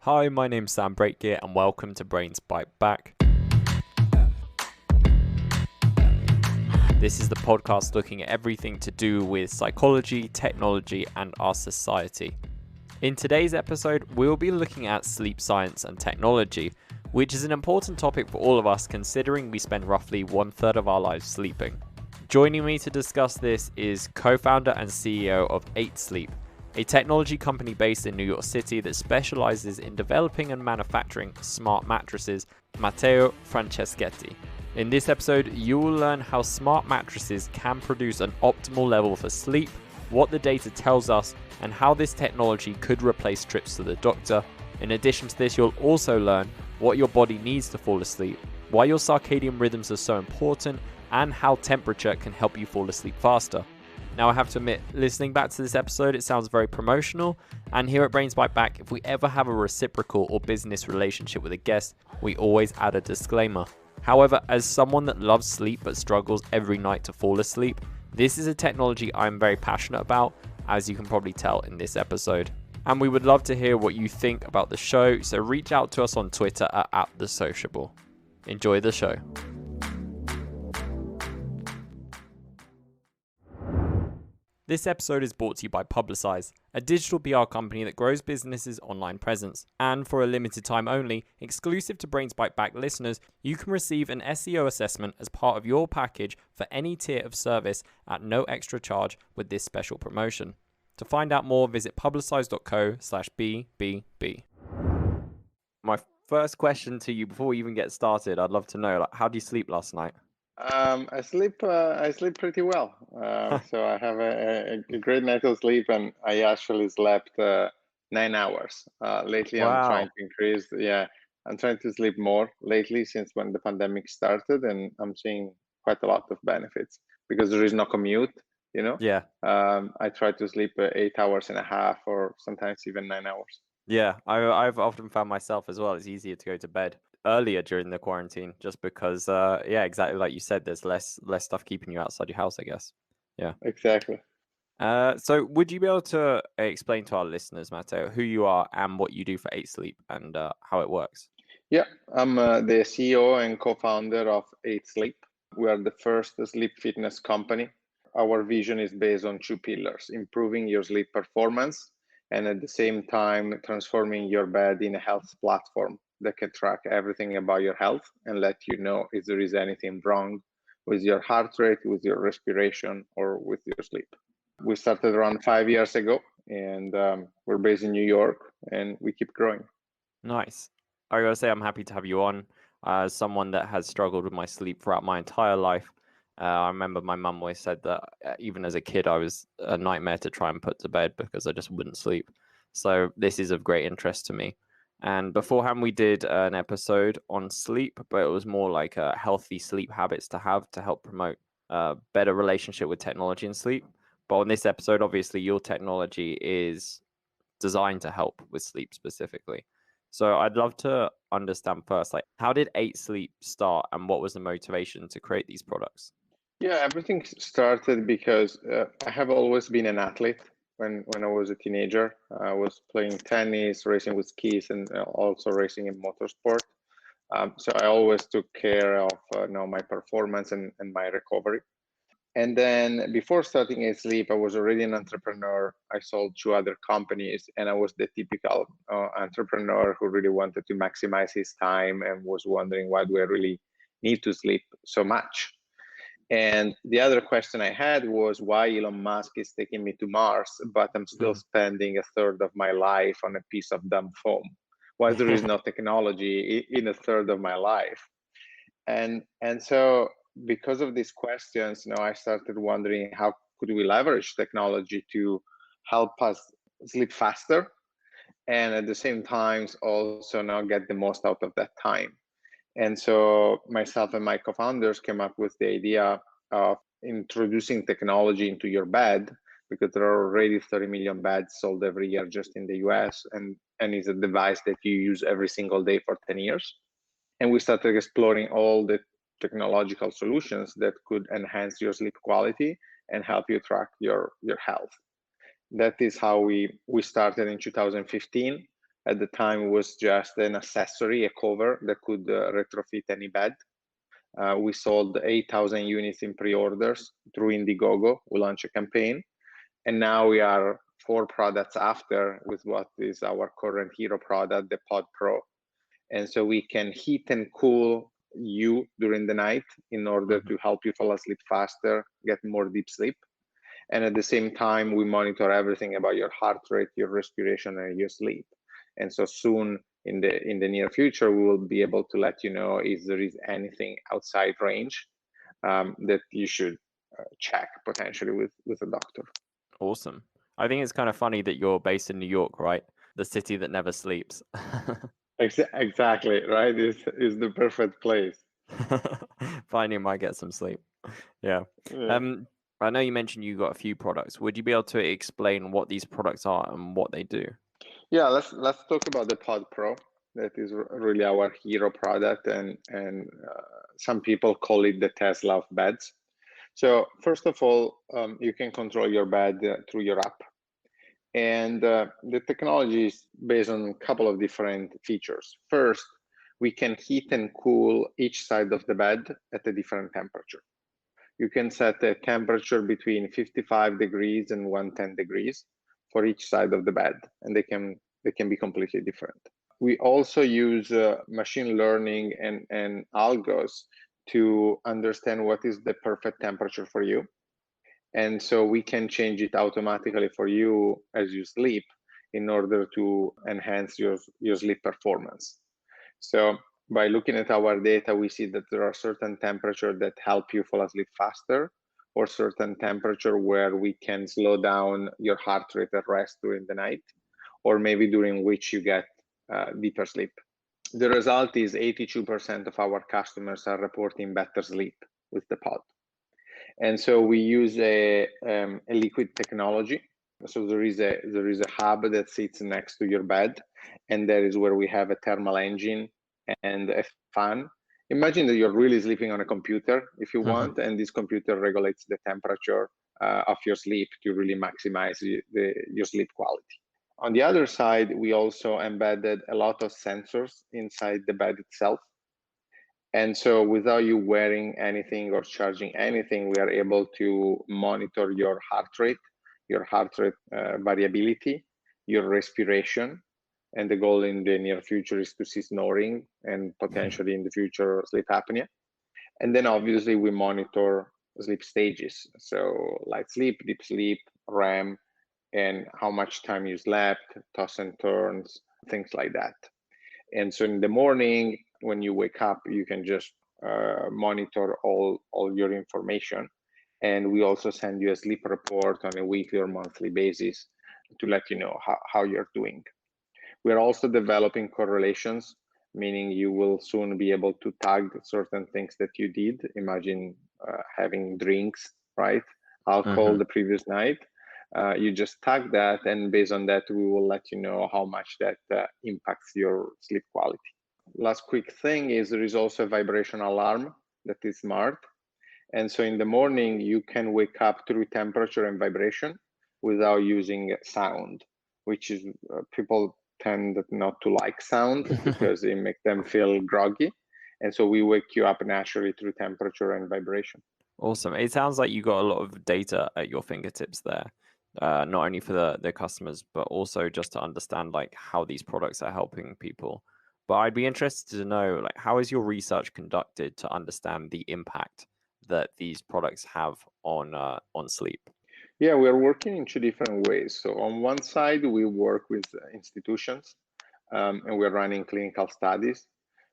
Hi, my name's Sam Breakgear and welcome to Brains Byte Back. This is the podcast looking at everything to do with psychology, technology, and our society. In today's episode, we'll be looking at sleep science and technology, which is an important topic for all of us considering we spend roughly 1/3 of our lives sleeping. Joining me to discuss this is co-founder and CEO of 8 Sleep, a technology company based in New York City that specializes in developing and manufacturing smart mattresses, Matteo Franceschetti. In this episode, you will learn how smart mattresses can produce an optimal level for sleep, what the data tells us, and how this technology could replace trips to the doctor. In addition to this, you'll also learn what your body needs to fall asleep, why your circadian rhythms are so important, and how temperature can help you fall asleep faster. Now, I have to admit, listening back to this episode, it sounds very promotional, and here at Brains Byte Back, if we ever have a reciprocal or business relationship with a guest, we always add a disclaimer. However, as someone that loves sleep but struggles every night to fall asleep, this is a technology I'm very passionate about, as you can probably tell in this episode. And we would love to hear what you think about the show, so reach out to us on Twitter at @thesociable. Enjoy the show. This episode is brought to you by Publicize, a digital PR company that grows businesses' online presence. And for a limited time only, exclusive to Brains Byte Back listeners, you can receive an SEO assessment as part of your package for any tier of service at no extra charge with this special promotion. To find out more, visit publicize.co/BBB. My first question to you before we even get started, I'd love to know, how do you sleep last night? I sleep pretty well. So I have a great night of sleep, and I actually slept 9 hours. Lately, I'm trying Wow. to increase. Yeah, I'm trying to sleep more lately since when the pandemic started, and I'm seeing quite a lot of benefits because there is no commute. You know, Yeah. I try to sleep 8 hours and a half, or sometimes even 9 hours. Yeah, I've often found myself as well. It's easier to go to bed earlier during the quarantine, just because, yeah, exactly like you said, there's less stuff keeping you outside your house, I guess. Yeah. Exactly. So would you be able to explain to our listeners, Matteo, who you are and what you do for 8 Sleep and how it works? Yeah, I'm the CEO and co-founder of 8 Sleep. We are the first sleep fitness company. Our vision is based on two pillars: improving your sleep performance and at the same time transforming your bed in a health platform that can track everything about your health and let you know if there is anything wrong with your heart rate, with your respiration, or with your sleep. We started around 5 years ago, and we're based in New York, and we keep growing. Nice. I gotta say, I'm happy to have you on. As someone that has struggled with my sleep throughout my entire life, I remember my mum always said that even as a kid, I was a nightmare to try and put to bed because I just wouldn't sleep. So this is of great interest to me. And beforehand, we did an episode on sleep, but it was more like healthy sleep habits to have to help promote a better relationship with technology and sleep. But on this episode, obviously, your technology is designed to help with sleep specifically. So I'd love to understand first, like, how did 8 Sleep start and what was the motivation to create these products? Yeah, everything started because I have always been an athlete. When I was a teenager, I was playing tennis, racing with skis, and also racing in motorsport. So I always took care of my performance and my recovery. And then before starting A Sleep, I was already an entrepreneur. I sold two other companies, and I was the typical entrepreneur who really wanted to maximize his time and was wondering, why do I really need to sleep so much? And the other question I had was, why Elon Musk is taking me to Mars, but I'm still Mhm. spending a third of my life on a piece of dumb foam? Why there is no technology in a third of my life? And so because of these questions, I started wondering, how could we leverage technology to help us sleep faster and at the same time also now get the most out of that time. And so myself and my co-founders came up with the idea of introducing technology into your bed, because there are already 30 million beds sold every year just in the US, and it's a device that you use every single day for 10 years. And we started exploring all the technological solutions that could enhance your sleep quality and help you track your health. That is how we started in 2015. At the time, it was just an accessory, a cover that could retrofit any bed. We sold 8,000 units in pre-orders through Indiegogo. We launched a campaign, and now we are 4 products after with what is our current hero product, the Pod Pro. And so we can heat and cool you during the night in order to help you fall asleep faster, get more deep sleep. And at the same time, we monitor everything about your heart rate, your respiration, and your sleep. And so soon in the near future, we will be able to let you know if there is anything outside range that you should check potentially with a doctor. Awesome. I think it's kind of funny that you're based in New York, right? The city that never sleeps. Exactly, right? Is the perfect place. Finally might get some sleep. Yeah. I know you mentioned you got a few products. Would you be able to explain what these products are and what they do? Yeah, let's talk about the Pod Pro. That is really our hero product, and some people call it the Tesla of beds. So first of all, you can control your bed through your app, and the technology is based on a couple of different features. First, we can heat and cool each side of the bed at a different temperature. You can set a temperature between 55 degrees and 110 degrees for each side of the bed, and they can be completely different. We also use machine learning and algos to understand what is the perfect temperature for you. And so we can change it automatically for you as you sleep in order to enhance your sleep performance. So by looking at our data, we see that there are certain temperatures that help you fall asleep faster, or certain temperature where we can slow down your heart rate at rest during the night, or maybe during which you get deeper sleep. The result is 82% of our customers are reporting better sleep with the pod. And so we use a liquid technology. So there is a hub that sits next to your bed, and that is where we have a thermal engine and a fan. Imagine that you're really sleeping on a computer if you want, and this computer regulates the temperature of your sleep to really maximize your sleep quality. On the other side, we also embedded a lot of sensors inside the bed itself. And so without you wearing anything or charging anything, we are able to monitor your heart rate variability, your respiration. And the goal in the near future is to see snoring and potentially in the future sleep apnea. And then obviously we monitor sleep stages. So light sleep, deep sleep, REM, and how much time you slept, toss and turns, things like that. And so in the morning, when you wake up, you can just monitor all your information. And we also send you a sleep report on a weekly or monthly basis to let you know how you're doing. We're also developing correlations, meaning you will soon be able to tag certain things that you did. Imagine having drinks, right? Alcohol the previous night. You just tag that, and based on that, we will let you know how much that impacts your sleep quality. Last quick thing is there is also a vibration alarm that is smart. And so in the morning, you can wake up through temperature and vibration without using sound, which is people tend not to like sound because it makes them feel groggy. And so we wake you up naturally through temperature and vibration. Awesome. It sounds like you got a lot of data at your fingertips there, not only for the customers, but also just to understand like how these products are helping people. But I'd be interested to know, like, how is your research conducted to understand the impact that these products have on sleep? Yeah, we are working in 2 different ways. So on one side, we work with institutions, and we're running clinical studies.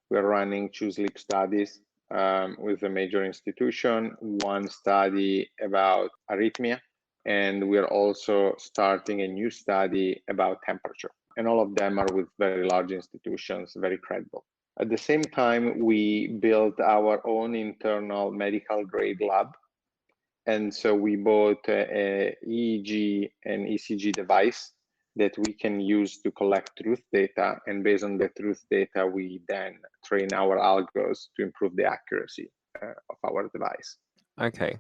We're running 2 sleep studies with a major institution, 1 study about arrhythmia, and we're also starting a new study about temperature. And all of them are with very large institutions, very credible. At the same time, we built our own internal medical grade lab. And so we bought a EEG and ECG device that we can use to collect truth data. And based on the truth data, we then train our algos to improve the accuracy of our device. Okay.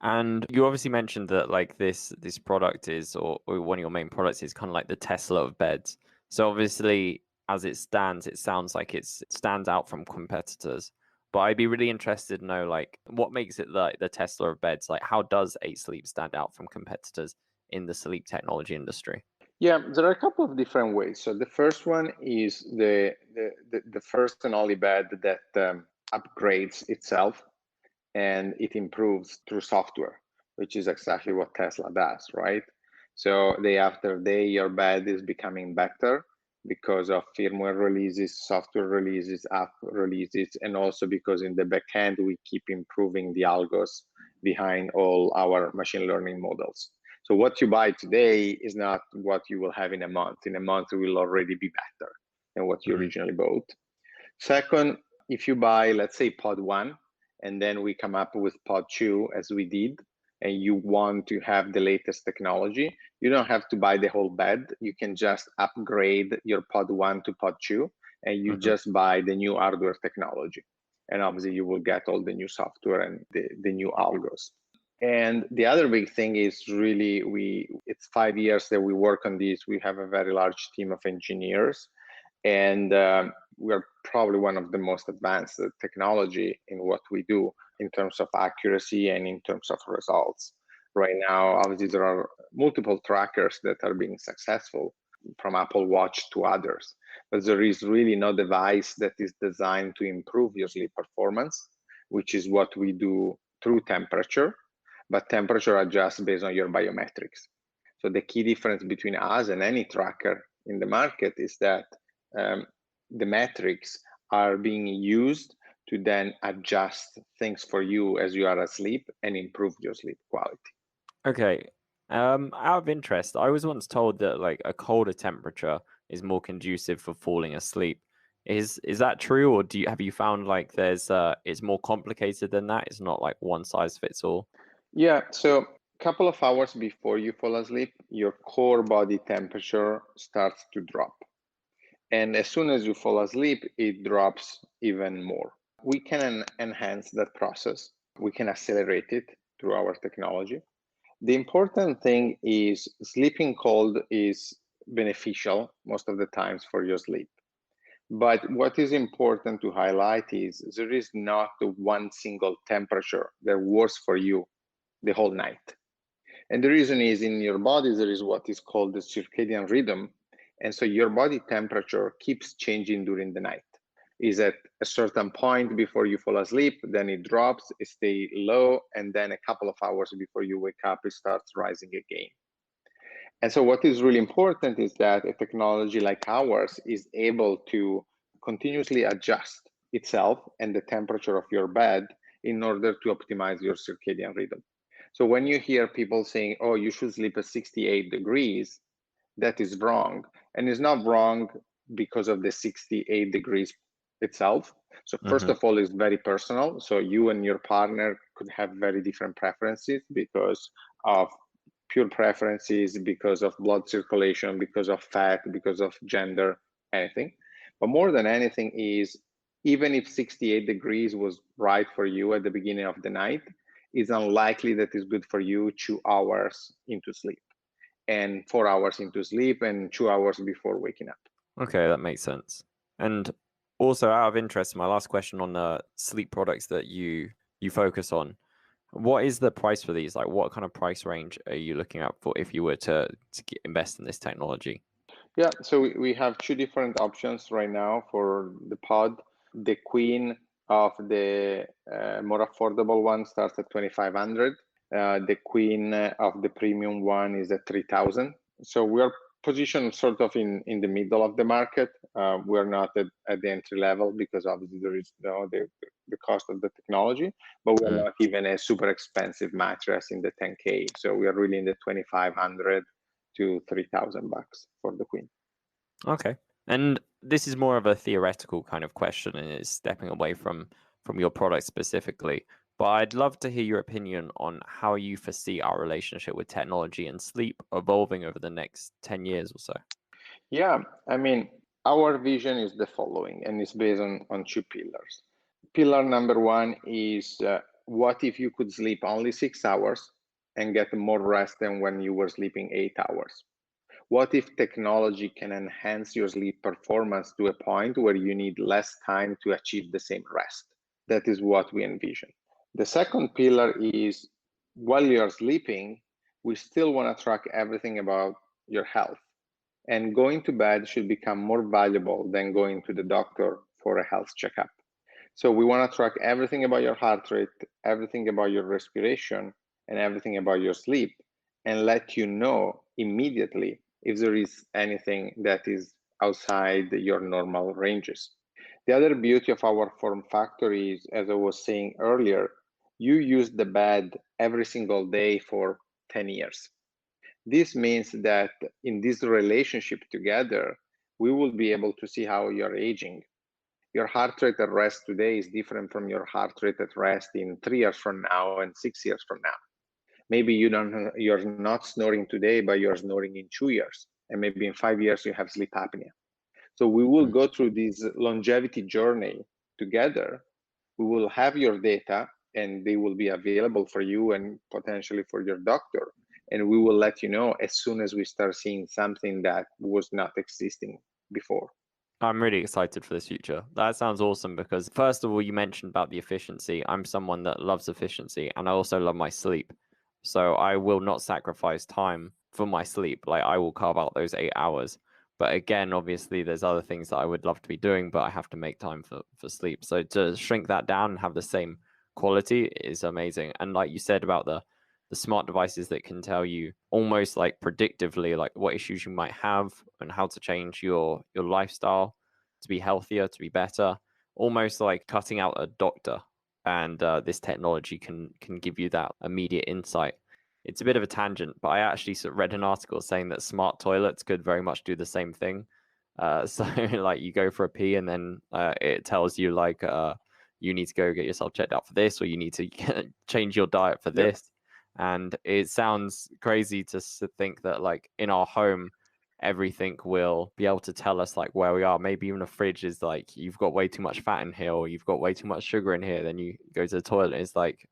And you obviously mentioned that like this product is, or one of your main products is kind of like the Tesla of beds. So obviously, as it stands, it sounds like it stands out from competitors. But I'd be really interested to know, like, what makes it like the Tesla of beds? Like, how does 8 Sleep stand out from competitors in the sleep technology industry? Yeah, there are a couple of different ways. So the first one is the first and only bed that upgrades itself and it improves through software, which is exactly what Tesla does, right? So day after day, your bed is becoming better because of firmware releases, software releases, app releases, and also because in the back end, we keep improving the algos behind all our machine learning models. So what you buy today is not what you will have in a month. In a month, it will already be better than what you originally bought. Second, if you buy, let's say, pod one, and then we come up with pod two, as we did, and you want to have the latest technology, you don't have to buy the whole bed. You can just upgrade your pod one to pod two, and you just buy the new hardware technology. And obviously, you will get all the new software and the new algos. And the other big thing is really it's 5 years that we work on this. We have a very large team of engineers, and we're probably one of the most advanced technology in what we do in terms of accuracy and in terms of results. Right now, obviously, there are multiple trackers that are being successful, from Apple Watch to others, but there is really no device that is designed to improve your sleep performance, which is what we do through temperature, but temperature adjusts based on your biometrics. So the key difference between us and any tracker in the market is that the metrics are being used to then adjust things for you as you are asleep and improve your sleep quality. Okay. Out of interest, I was once told that like a colder temperature is more conducive for falling asleep. Is that true, or have you found like there's it's more complicated than that? It's not like one size fits all. Yeah, so a couple of hours before you fall asleep, your core body temperature starts to drop. And as soon as you fall asleep, it drops even more. We can enhance that process. We can accelerate it through our technology. The important thing is sleeping cold is beneficial most of the times for your sleep. But what is important to highlight is there is not one single temperature that works for you the whole night. And the reason is in your body, there is what is called the circadian rhythm. And so your body temperature keeps changing during the night. Is at a certain point before you fall asleep, then it drops, it stays low, and then a couple of hours before you wake up, it starts rising again. And so what is really important is that a technology like ours is able to continuously adjust itself and the temperature of your bed in order to optimize your circadian rhythm. So when you hear people saying, oh, you should sleep at 68 degrees, that is wrong. And it's not wrong because of the 68 degrees itself. So first of all, it's very personal. So you and your partner could have very different preferences because of pure preferences, because of blood circulation, because of fat, because of gender, anything. But more than anything is, even if 68 degrees was right for you at the beginning of the night, it's unlikely that it's good for you 2 hours into sleep and 4 hours into sleep and 2 hours before waking up. Okay, that makes sense. And also, out of interest, my last question on the sleep products that you focus on, what is the price for these? Like, what kind of price range are you looking at for if you were to invest in this technology? Yeah, so we have two different options right now for the pod. The queen of the more affordable one starts at 2,500. The queen of the premium one is at 3,000. So we're positioned sort of in the middle of the market. We're not at the entry level because obviously there is the cost of the technology, but we're not even a super expensive mattress in the 10K. So we are really in the 2,500 to 3,000 bucks for the queen. Okay. And this is more of a theoretical kind of question and is stepping away from your product specifically. But I'd love to hear your opinion on how you foresee our relationship with technology and sleep evolving over the next 10 years or so. Yeah, I mean, our vision is the following, and it's based on two pillars. Pillar number one is what if you could sleep only 6 hours and get more rest than when you were sleeping 8 hours? What if technology can enhance your sleep performance to a point where you need less time to achieve the same rest? That is what we envision. The second pillar is while you're sleeping, we still want to track everything about your health. And going to bed should become more valuable than going to the doctor for a health checkup. So we want to track everything about your heart rate, everything about your respiration, and everything about your sleep, and let you know immediately if there is anything that is outside your normal ranges. The other beauty of our form factor is, as I was saying earlier, you use the bed every single day for 10 years. This means that in this relationship together, we will be able to see how you're aging. Your heart rate at rest today is different from your heart rate at rest in 3 years from now and 6 years from now. Maybe you're not snoring today, but you're snoring in 2 years. And maybe in 5 years, you have sleep apnea. So we will go through this longevity journey together. We will have your data and they will be available for you and potentially for your doctor. And we will let you know as soon as we start seeing something that was not existing before. I'm really excited for this future. That sounds awesome because, first of all, you mentioned about the efficiency. I'm someone that loves efficiency and I also love my sleep. So I will not sacrifice time for my sleep. Like, I will carve out those 8 hours. But again, obviously, there's other things that I would love to be doing, but I have to make time for sleep. So to shrink that down and have the same quality is amazing. And like you said about the smart devices that can tell you almost like predictively like what issues you might have and how to change your lifestyle to be healthier, to be better, almost like cutting out a doctor. And this technology can give you that immediate insight. It's a bit of a tangent, but I actually read an article saying that smart toilets could very much do the same thing. So like you go for a pee and then it tells you like you need to go get yourself checked out for this, or you need to change your diet for Yep. this. And it sounds crazy to think that like in our home, everything will be able to tell us like where we are. Maybe even a fridge is like, you've got way too much fat in here, or you've got way too much sugar in here. Then you go to the toilet and it's like,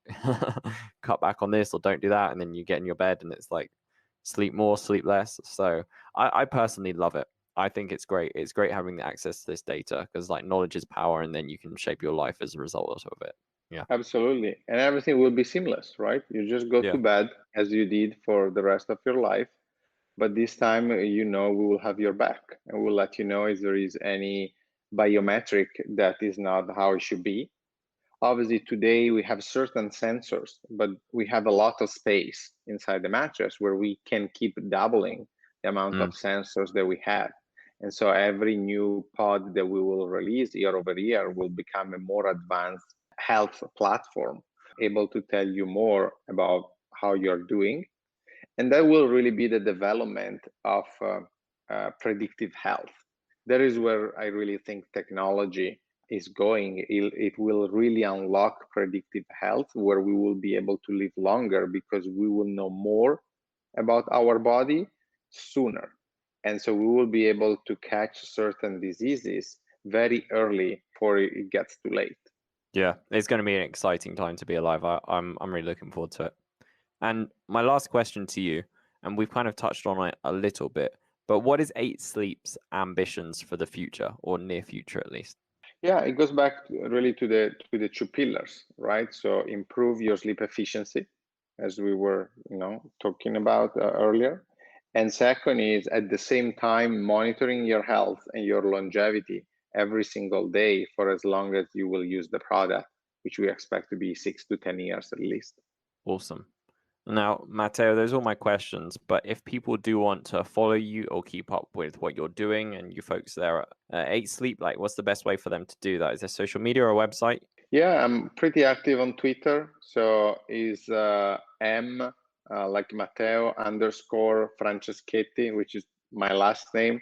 cut back on this or don't do that. And then you get in your bed and it's like, sleep more, sleep less. So I personally love it. I think it's great. It's great having the access to this data because like knowledge is power, and then you can shape your life as a result of it. Yeah. Absolutely. And everything will be seamless, right? You just go to Yeah. bed as you did for the rest of your life. But this time, we will have your back and we'll let you know if there is any biometric that is not how it should be. Obviously, today we have certain sensors, but we have a lot of space inside the mattress where we can keep doubling the amount of sensors that we have. And so every new pod that we will release year over year will become a more advanced health platform, able to tell you more about how you're doing. And that will really be the development of predictive health. That is where I really think technology is going. It will really unlock predictive health, where we will be able to live longer because we will know more about our body sooner. And so we will be able to catch certain diseases very early before it gets too late. Yeah, it's going to be an exciting time to be alive. I'm really looking forward to it. And my last question to you, and we've kind of touched on it a little bit, but what is 8 Sleep's ambitions for the future, or near future at least? Yeah, it goes back really to the two pillars, right? So improve your sleep efficiency, as we were, talking about earlier. And second is at the same time monitoring your health and your longevity every single day for as long as you will use the product, which we expect to be 6 to 10 years at least. Awesome. Now, Matteo, those are all my questions, but if people do want to follow you or keep up with what you're doing and you folks there at 8 Sleep, like what's the best way for them to do that? Is there social media or a website? Yeah, I'm pretty active on Twitter. So is M like Matteo _ Franceschetti, which is my last name.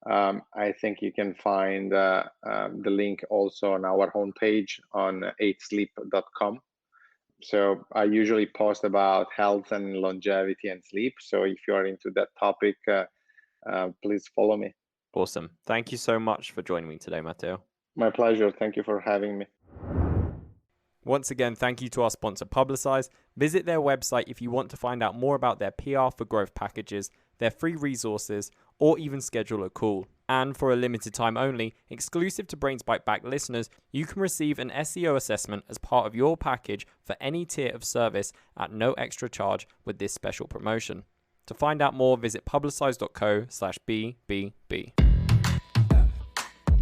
I think you can find the link also on our homepage on 8sleep.com. So I usually post about health and longevity and sleep. So if you are into that topic, please follow me. Awesome. Thank you so much for joining me today, Matteo. My pleasure. Thank you for having me. Once again, thank you to our sponsor Publicize. Visit their website if you want to find out more about their PR for growth packages, their free resources, or even schedule a call. And for a limited time only, exclusive to Brains Byte Back listeners, you can receive an SEO assessment as part of your package for any tier of service at no extra charge with this special promotion. To find out more, visit publicize.co/BBB.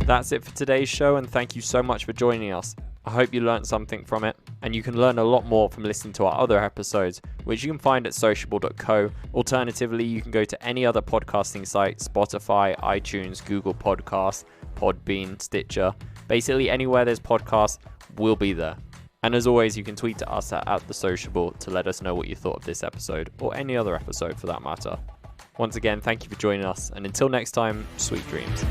That's it for today's show, and thank you so much for joining us. I hope you learned something from it, and you can learn a lot more from listening to our other episodes, which you can find at sociable.co. Alternatively, you can go to any other podcasting site, Spotify, iTunes, Google Podcasts, Podbean, Stitcher. Basically anywhere there's podcasts, we'll be there. And as always, you can tweet to us at @thesociable to let us know what you thought of this episode, or any other episode for that matter. Once again, thank you for joining us, and until next time, sweet dreams.